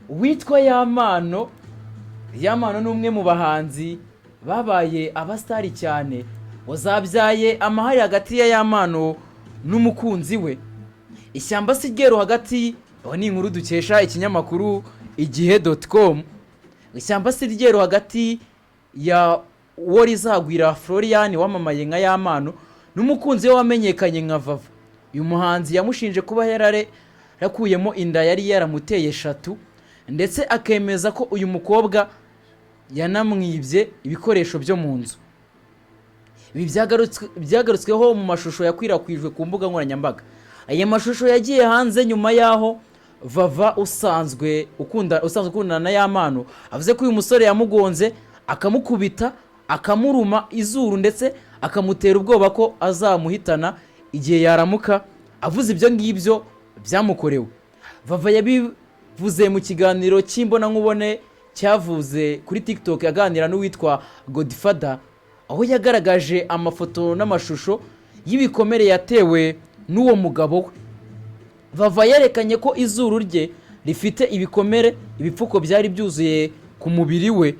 witwa Yamano. Yamano ni umwe mu bahanzi babaye abastari cyane, wazabyaye amahari hagati ya Yamano n'umukunzi we. Ishyamba si ryeru hagati, aho ni inkuru dukesha ikinyamakuru igihe.com. Ishyamba si ryeru hagati ya Worizagwira Florian wamamaye nka Yamano n'umukunzi we wamenyekanye nka Vava. Uyu muhanzi yamushinje kuba yarakuyemo inda yari yaramuteye 3, ndetse akemeza ko uyu mukobwa yanamwibye ibikoresho byo mu nzu. Ibi byagarutsweho mu mashusho yakwirakwijwe ku mbuga nkoranyambaga. Aya mashusho yagiye hanze nyuma yaho Vava usanzwe ukundana na Yamano avuze ko uyu musore yamugonze, akamukubita, akamuruma izuru, ndetse akamutera ubwoba ko azamuhitana igihe yaramuka avuze ibyo ngibyo byamukorewe. Vava yabivuze mu kiganiro cy'imbona nkubone cyavuze kuri TikTok aganira n'uwitwa Godfather, aho yagaragaje amafoto n'amashusho y'ibikomere yatewe n'uwo mugabo we. Vava yerekanye ko izuru rye rifite ibikomere, ibipfuko byari byuzuye ku mubiri we,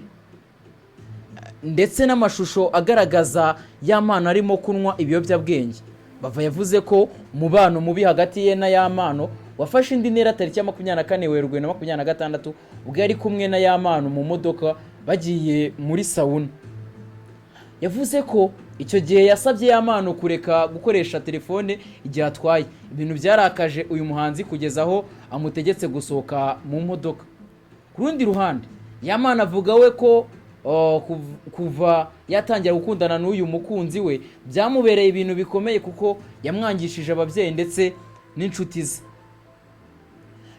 ndetse n'amashusho agaragaza Yamano arimo kunywa ibiyobyabwenge. Vava yavuze ko umubano mubi hagati ye na Yamano wafashe indi ntera tariki ya 24 Werurwe na 2026 ubwo yari kumwe na Yamano mu modoka bagiye muri sauna. Yavuze ko icyo gihe yasabye Yamano kureka gukoresha telefone igihe atwaye. Ibintu byarakaje uyu muhanzi kugeza aho amutegetse gusohoka mu modoka. Ku rundi ruhande, Yamano avuga we ko kuva yatangira gukundana n'uyu mukunzi we byamubereye ibintu bikomeye kuko yamwangishije ababyeyi ndetse n'inshuti ze.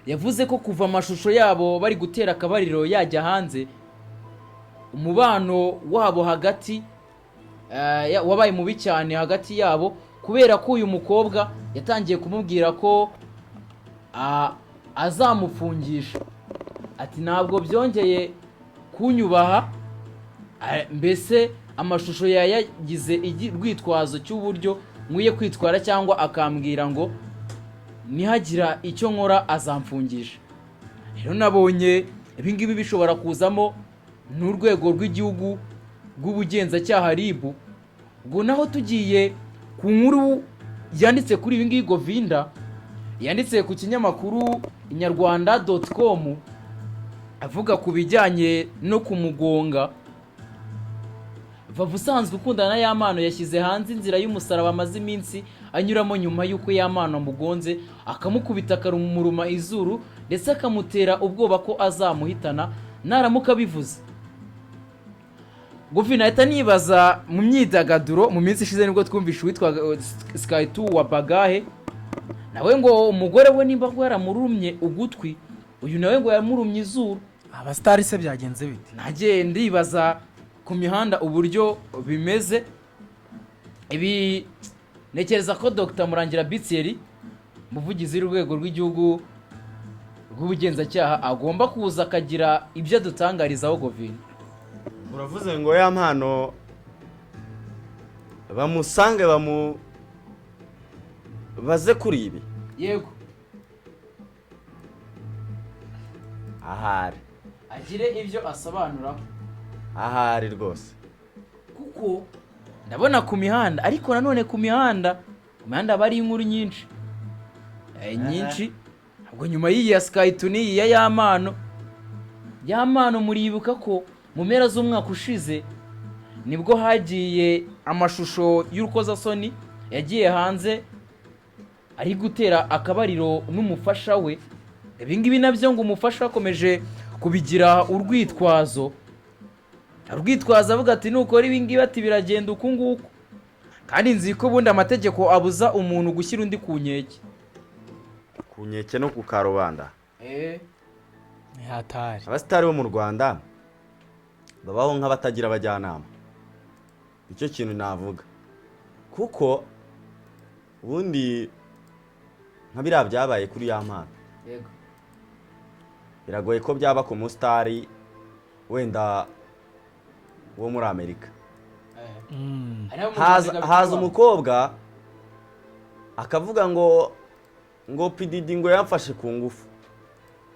Yavuze ko kuva amashusho yabo bari gutera akabariro yajya hanze, umubano wabo hagati wabaye mubi cyane hagati yabo, kubera ko uyu mukobwa yatangiye kumubwira ko azamufungisha. Ati ntabwo byongeye kunyubaha, mbese amashusho yayagize urwitwazo cy'uburyo nkwiye kwitwara, cyangwa akambwira ngo nihagira icyo nkora azamfungisha. Rero nabonye ibingibi bishobora kuzamo n'urwego rw'igihugu rw'ubugenzacyaha RIB. Ubwo naho tugiye ku nkuru yanditse kuri ibingibi, Govinda yanditse ku kinyamakuru inyarwanda.com avuga ku bijyanye no kumugonga. Vava usanzwe ukundana na Yamano yashyize hanze inzira y'umusaraba amaze iminsi anyuramo nyuma y'uko Yamano amugonze, akamukubita, akarumuruma izuru, ndetse akamutera ubwoba ko azamuhitana naramuka bivuze. Govinda ahita nibaza mu myidagaduro mu minsi ishize nibwo twumvishe uwitwa Sky2 wa Bagahe, nawe ngo umugore we nimba ngo yaramurumye ugutwi, uyu nawe ngo yamurumye izuru. Abastari se byagenze bite? Nagiye ndibaza ku mihanda uburyo bimeze. Ibi nekereza ko Dr Murangira Bitseri, muvugizi w'urwego rw'igihugu rw'ubugenzacyaha, agomba kuza akagira ibyo adutangarizaho. Govinda, uravuze ngo Yamano bamusange baze kuri ibi? Yego, ahari agire ibyo asobanuraho. Ahari rwose, kuko ndabona ku mihanda, ariko nanone ku mihanda bari inkuru nyinshi nyinshi. Ubwo nyuma y'iyi ya Sky2 n'iyi ya Yamano muribuka ko mu mpera z'umwaka ushize nibwo hagiye amashusho y'urukozasoni yagiye hanze ari gutera akabariro n'umufasha we. Ibingibi nabyo ngo umufasha akomeje kubigira urwitwazo avuga ati nukora ibingibi ati biragenda uku nguku. Kandi nzi ko bundi amategeko abuza umuntu gushyira undi ku nkeke no ku karubanda. Ni hatari. Abastari bo mu Rwanda babaho nk'abatagira abajyanama. Icyo kintu navuga, kuko ubundi nka biriya byabaye kuri Yamano, yego, biragoye ko byaba ku mustari wenda wo muri Amerika. Haza umukobwa akavuga ngo PDD ngo yamfashe ku ngufu,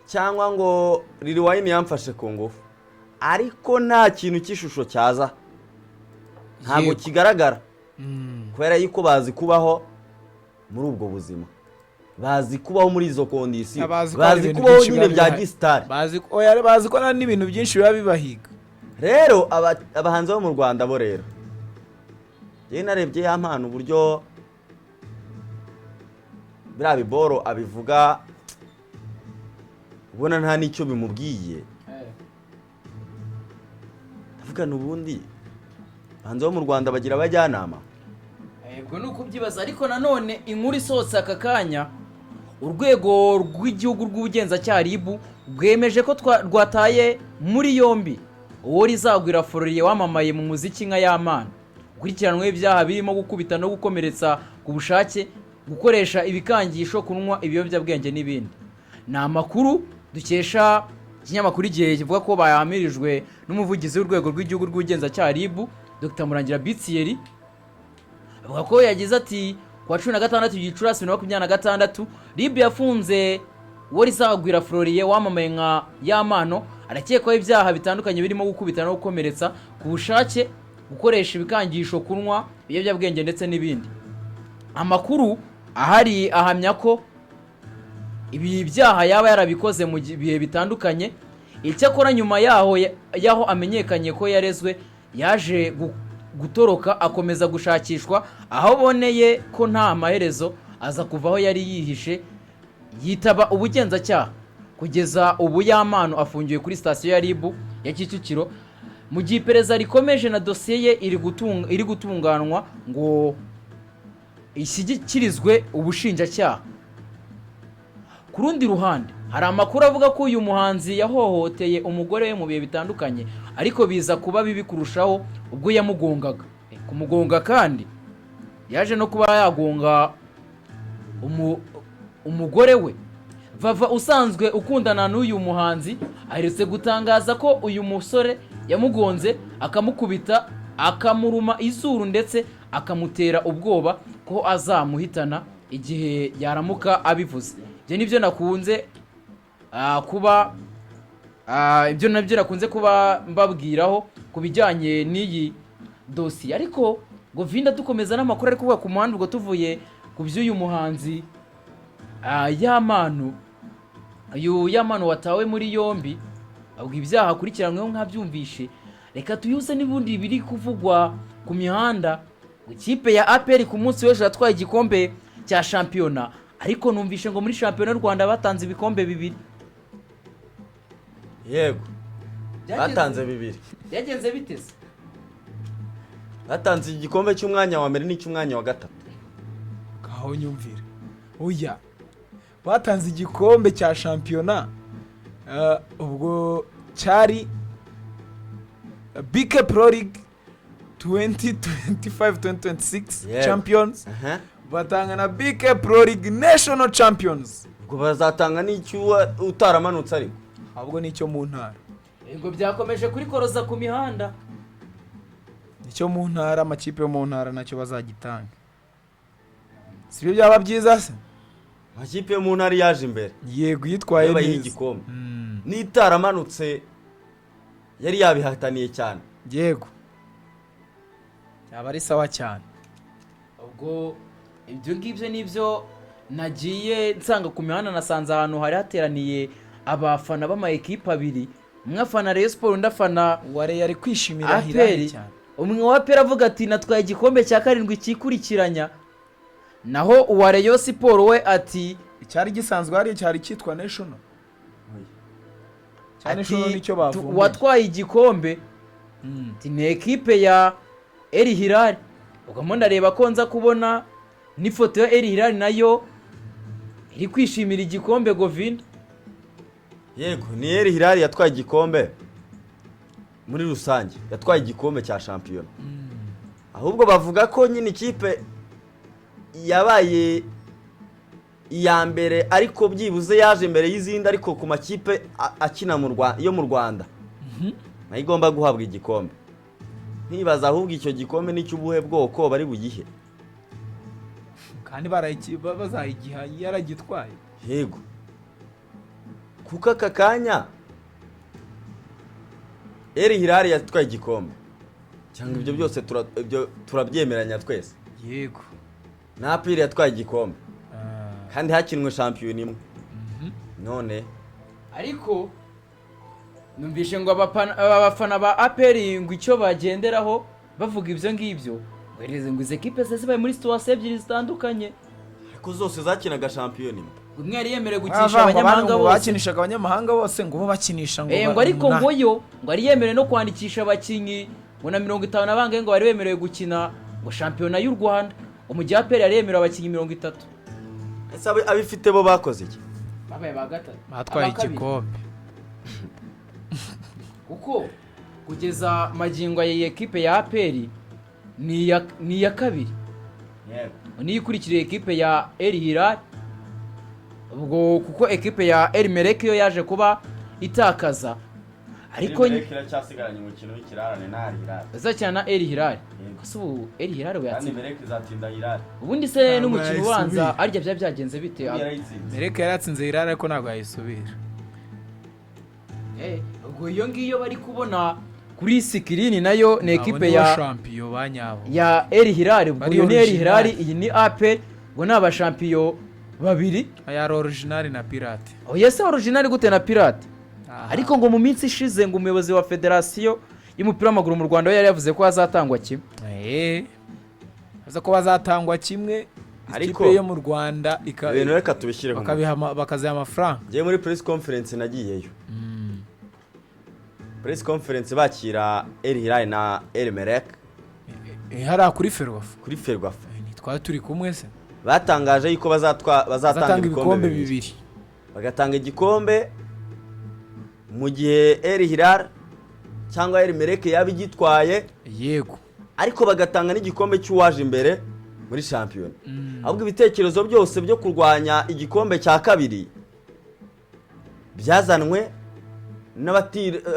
cyangwa ngo Lil Wayne yamfashe ku ngufu, ariko nta kintu cy'ishusho cyaza, ntabwo Yego. kigaragara, Mm. kubera yuko bazi kubaho muri ubwo buzima, bazi kubaho muri izo kondisiyo, Bazi ko hari bazi ibintu kubaho byinshi nyine biba bya bihari. gisitari. bazi ko n'ibintu byinshi biba bibahiga. Rero abahanzi bo mu Rwanda bo rero, yewe narebye ya mpano uburyo biriya biboro abivuga, ubona nta n'icyo bimubwiye. Ndavuga n'ubundi abahanzi bo mu Rwanda bagira abajyanama. Ubwo ni ukubyibaza, ariko nanone inkuru isohotse aka kanya, urwego rw'igihugu rw'ubugenzacyaha RIB rwemeje ko rwataye muri yombi uwo Rizagwira Florian wamamaye mu muziki nka Yamana, ukurikiranweho ibyaha birimo gukubita no gukomeretsa ku bushake, gukoresha ibikangisho, kunywa ibiyobyabwenge n'ibindi. Ni amakuru dukesha ikinyamakuru Igihe kivuga ko bayahamirijwe n'umuvugizi w'urwego rw'igihugu rw'ubugenzacyaha RIB Dr Murangira Bitsiyeri, avuga ko yagize ati kuwa 16 Gicurasi 2026 RIB yafunze uwo Rizagwira Florian wamamaye nka Yamano, arakekwaho ibyaha bitandukanye birimo gukubita no gukomeretsa ku bushake, gukoresha ibikangisho, kunywa ibiyobyabwenge ndetse n'ibindi. Amakuru ahari ahamya ko ibi byaha yaba yarabikoze mu bihe bitandukanye. Icyakora nyuma yaho amenyekanye ko yarezwe, yaje gutoroka akomeza gushakishwa, aho boneye ko nta maherezo aza kuvaho yari yihishe, yitaba ubugenzacyaha. Kugeza ubu Yamano afungiwe kuri sitasiyo ya RIB ya Kicukiro, mu gihe iperereza rikomeje na dosiye ye iri gutunganwa ngo ishyikirizwe ubushinjacyaha. Ku rundi ruhande hari amakuru avuga ko uyu muhanzi yahohoteye umugore we mu bihe bitandukanye, ariko biza kuba bibi kurushaho ubwo yamugongaga. Kumugonga kandi yaje no kuba yagonga umugore we. Vava usanzwe ukundana n'uyu muhanzi aherutse gutangaza ko uyu musore yamugonze, akamukubita, akamuruma izuru ndetse akamutera ubwoba ko azamuhitana igihe yaramuka abivuze. Ibyo nibyo nakunze kuba mbabwiraho ku bijyanye n'iyi dosiye. Ariko ngo vinda dukomeza n'amakuru ari kuvuga ku muhanda, ubwo tuvuye ku by'uyu muhanzi Yamano, uyu Yamano watawe muri yombi, ahubwo ibyaha akurikiranyweho nkabyumvishe. Reka tuyuse n'ubundi biri kuvugwa ku mihanda. Ikipe ya APR ku munsi w'ejo yatwaye igikombe cya shampiyona, ariko numvishe ngo muri shampiyona y'u Rwanda batanze ibikombe 2. Yego, batanze 2. Byagenze biteze? Batanze igikombe cy'umwanya wa mbere n'icy'umwanya wa gatatu. Kaho nyumvira. Oya. Batanze igikombe cya shampiyona, ubwo cyari BK Pro League 2025-2026 Yego. Champions. Batanga na BK Pro League National Champions. Ubwo bazatanga n'icyo utaramanutse ariko. Ahubwo nicyo mu ntara. Ngo byakomeje kuri koroza ku mihanda. Nicyo mu ntara, amakipe yo mu ntara nacyo bazagitanga. Sibyo byaba byiza se? Amakipe yo mu ntara yaje imbere. Yego, yitwaye neza. neza. Igikombe. N'itaramanutse yari yabihataniye cyane. Yego. Yaba ari sawa cyane. Ubwo ibyo ngibyo nibyo nagiye nsanga ku mihanda. Nasanze ahantu hari hateraniye abafana b'ama ekipe abiri, umwe afana Rayon Sport undi afana Ware yari kwishimira Hilal cyane. Umwe wa APR avuga ati natwaye igikombe cya 7 kikurikiranya, naho uwa Rayon Sport we ati icyari gisanzwe hari cyari cyitwa National. Cyane National nicyo bavumbuye. watwaye igikombe ni ekipe ya El Hilal. Ubwo ndareba ko nza kubona n'ifoto ya El Hilal nayo iri kwishimira igikombe Govinda. Yego, ni El Hilal yatwaye igikombe muri rusange, yatwaye igikombe cya shampiyona. Ahubwo bavuga ko nyine ikipe yabaye iya mbere, ariko byibuze yaje imbere y'izindi, ariko ku makipe akina yo mu Rwanda nayo igomba guhabwa igikombe. Ntibaza ahubwo icyo gikombe n'icy'ubuhe bwoko bari bugihe, kandi bazayigiha yaragitwaye. yego, kuko aka kanya El Hilal yatwaye igikombe cyangwa ibyo byose turabyemeranya twese. yego na APR yatwaye igikombe kandi hakinwe shampiyona imwe. None ariko numvishe ngo abafana ba APR ngo icyo bagenderaho bavuga ibyo ngibyo wereze ngo izi ekipe zibaye muri situation ebyiri zitandukanye, ariko zose zakinaga shampiyona imwe. umwe yari yemerewe gukinisha abanyamahanga bose, bakinishaga abanyamahanga bose ngo bo bakinisha ngo ariko ngo yo ngo ari yemerewe no kwandikisha abakinyi ngo na 50 nabangaye ngo bari bemerewe gukina ngo shampiyona y'u Rwanda, mu gihe APR yari yemerewe abakinyi 30. Ese abifite bo bakoze iki? Babaye ba gatatu batwaye igikombe kuko kugeza magingo ya ekipe ya APR ni ya kabiri, niyo ikurikiriye ekipe ya El Hilal. Ubwo kuko ekipe ya El Merreikh yo yaje kuba itakaza, ariko iracyasigaranye umukino w'ikirarane na El Hilal zacyana El Hilal. Kose ubu El Hilal we yatsinze Merreikh izatinda Hilal. Ubundi se n'umukino ubanza arya byagenze bite? Merreikh yaratsinze Hilal ariko ntabwo yayisubira. Ubwo iyo ngiyo bari kubona kuri screen nayo ni ekipe ya champion banyabo ya El Hilal. Ubwo iyo ni El Hilal, iyi ni APR, ngo ni aba champion babiri, aya original na pirate. Yese original gute na pirate? Ariko ngo mu minsi ishize ngo umuyobozi wa federasiyo y'umupira w'amaguru mu Rwanda yari yavuze ko hazatangwa kimwe. Aza ko bazatangwa kimwe, ariko ikipe yo mu Rwanda ibintu reka tubishireho bakaziha amafaranga. Ngiye muri press conference nagiyeyo. Press conference bakira El Hilal na El Merreikh. Hara kuri Ferwafa. Kuri Ferwafa. Twari turi kumwe se. Batangaje yuko bazatanga ibikombe bibiri. Bagatanga igikombe mu gihe El Hilal cyangwa El Merreikh yabigitwaye. Yego. Ariko bagatanga n'igikombe cy'uwaje imbere muri shampiyona. Ahubwo ibitekerezo byose byo kurwanya igikombe cya kabiri byazanwe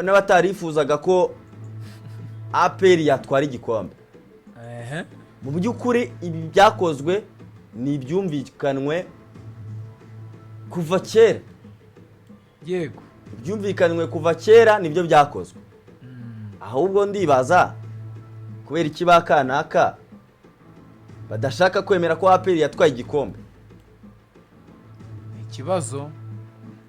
n'abatarifuzaga ko APR yatwara igikombe. Mu by'ukuri ibi byakozwe ni ibyumvikanwe kuva kera. Yego. Ibyumvikanwe kuva kera nibyo byakozwe. Ahubwo ndibaza kubera iki bakanaka badashaka kwemera ko APR yatwaye igikombe. Ikibazo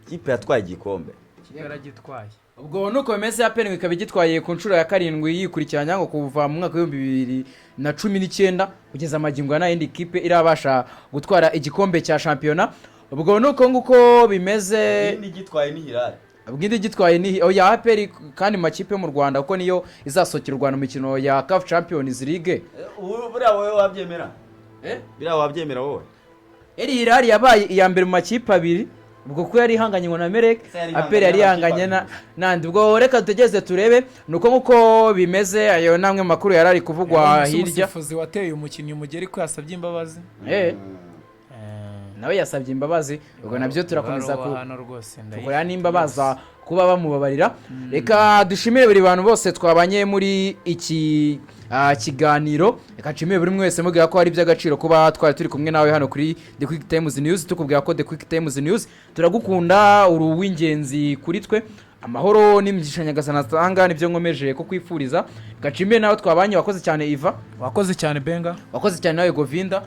ikipe yatwaye igikombe yaragitwaye. Ubwo nuko bimeze APR ikaba igitwaye ku nshuro ya 7 yikurikiranya ngo kuva mu mwaka wa 2019 kugeza magingo na indi kipe irabasha gutwara igikombe cya shampiyona. Ubwo nuko nguko bimeze. Indi gitwaye ni Hilal. Ubwindi gitwaye ni ya APR kandi makipe yo mu Rwanda kuko niyo izasokera u Rwanda mu mikino ya CAF Champions League. Buriya wowe wabyemera? Biriya wabyemera wowe? El Hilal yabaye iya mbere mu makipe abiri. Ubwo ko yari ihanganye ngo na Merreikh, APR yari ihanganye nandi. Ubwo reka tugeze turebe nuko nguko bimeze. Ayo namwe makuru yarari kuvugwa hirya. Umusifuzi wateye umukinnyi umugeri ko yasabye imbabazi. Nawe yasabye imbabazi. Ubwo nabyo turakomeza hano rwose ndakora n'imbabaza kuba bamubabarira. Reka dushimire buri bantu bose twabanye muri iki kiganiro. Reka nshimire buri mwese mubwira ko ari by'agaciro kuba twari turi kumwe nawe hano kuri The Quick Times News. Tukubwira ko The Quick Times News turagukunda, uri uw'ingenzi kuri twe. Amahoro n'imigisha nyagasana atanga nibyo nkomeje ko kwifuriza. Reka nshimire nawe twabanye, wakoze cyane Iva, wakoze cyane Benga, wakoze cyane nawe Govinda.